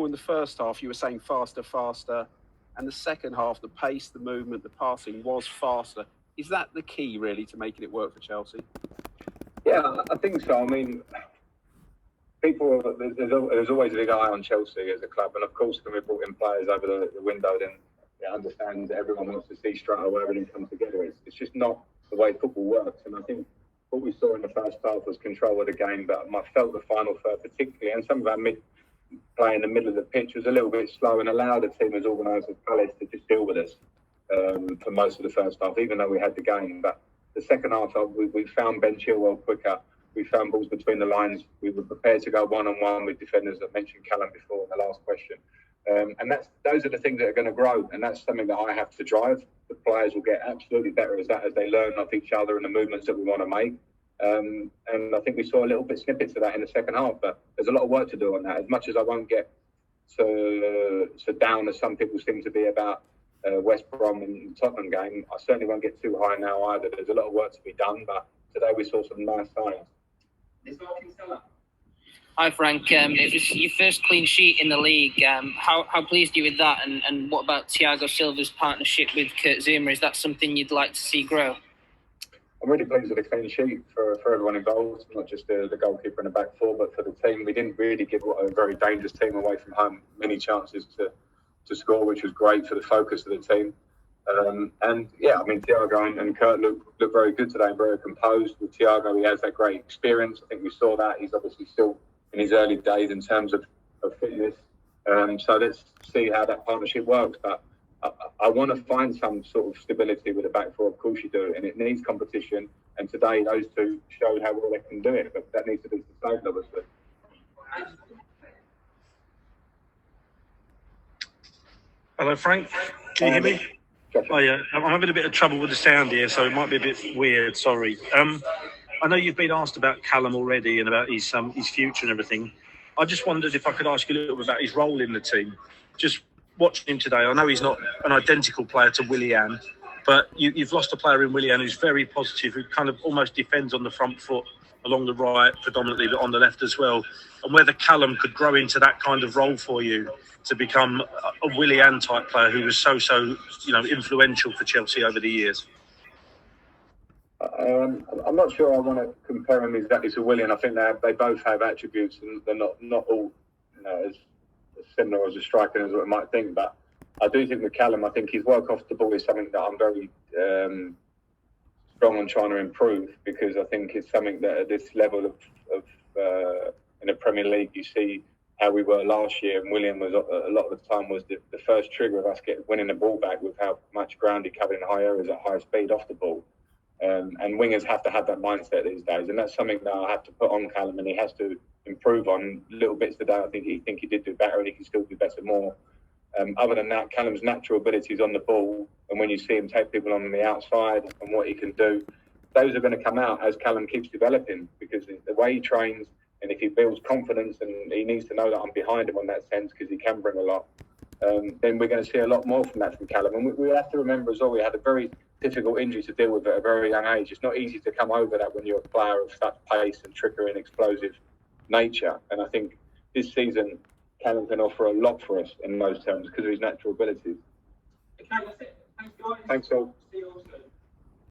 in the first half, you were saying faster, and the second half, the pace, the movement, the passing was faster. Is that the key, really, to making it work for Chelsea? Yeah, I think so. I mean, there's always a big eye on Chelsea as a club, and of course, when we brought in players over the window, then it understands that everyone wants to see straight away everything come together. It's just not the way football works, and I think what we saw in the first half was control of the game, but I felt the final third particularly, and some of our play in the middle of the pitch was a little bit slow and allowed a team as organised as Palace to just deal with us for most of the first half, even though we had the game. But the second half, we found Ben Chilwell quicker. We found balls between the lines. We were prepared to go one-on-one with defenders. I mentioned Callum before in the last question. And those are the things that are going to grow, and that's something that I have to drive. The players will get absolutely better as they learn off each other and the movements that we want to make. And I think we saw a little bit snippets of that in the second half, but there's a lot of work to do on that. As much as I won't get so down as some people seem to be about West Brom and Tottenham game, I certainly won't get too high now either. There's a lot of work to be done, but today we saw some nice signs. Hi Frank, it was your first clean sheet in the league. How pleased are you with that? And what about Thiago Silva's partnership with Kurt Zouma? Is that something you'd like to see grow? I'm really pleased with the clean sheet for everyone involved, not just the goalkeeper and the back four, but for the team. We didn't really give a very dangerous team away from home many chances to score, which was great for the focus of the team. And yeah, I mean, Thiago and Kurt look very good today, very composed. With Thiago, he has that great experience. I think we saw that. He's obviously still in his early days in terms of fitness. So let's see how that partnership works. But I want to find some sort of stability with the back four. Of course you do, and it needs competition. And today those two showed how well they can do it, but that needs to be sustained, obviously. Hello, Frank. Can you hear me? Oh yeah, I'm having a bit of trouble with the sound here, so it might be a bit weird. Sorry. I know you've been asked about Callum already and about his future and everything. I just wondered if I could ask you a little bit about his role in the team. Just watching him today, I know he's not an identical player to Willian, but you've lost a player in Willian who's very positive, who kind of almost defends on the front foot along the right predominantly, but on the left as well. And whether Callum could grow into that kind of role for you to become a Willian type player who was so influential for Chelsea over the years. I'm not sure I want to compare him exactly to Willian. I think they both have attributes, and they're not all as similar as a striker as what I might think. But I do think with Callum, I think his work off the ball is something that I'm very strong on trying to improve, because I think it's something that at this level of in the Premier League, you see how we were last year, and Willian was a lot of the time was the first trigger of us winning the ball back with how much ground he covered in high areas at high speed off the ball. And wingers have to have that mindset these days, and that's something that I have to put on Callum, and he has to improve on little bits today. I think he did do better, and he can still do better more. Other than that, Callum's natural abilities on the ball, and when you see him take people on the outside and what he can do, those are going to come out as Callum keeps developing, because the way he trains, and if he builds confidence, and he needs to know that I'm behind him on that sense, because he can bring a lot, then we're going to see a lot more from that from Callum. And we have to remember as well, we had a very difficult injury to deal with at a very young age. It's not easy to come over that when you're a player of such pace and trickery and explosive nature. And I think this season, Callum can offer a lot for us in those terms because of his natural abilities. Okay, that's it. Thanks, guys. Thanks all. See you all soon.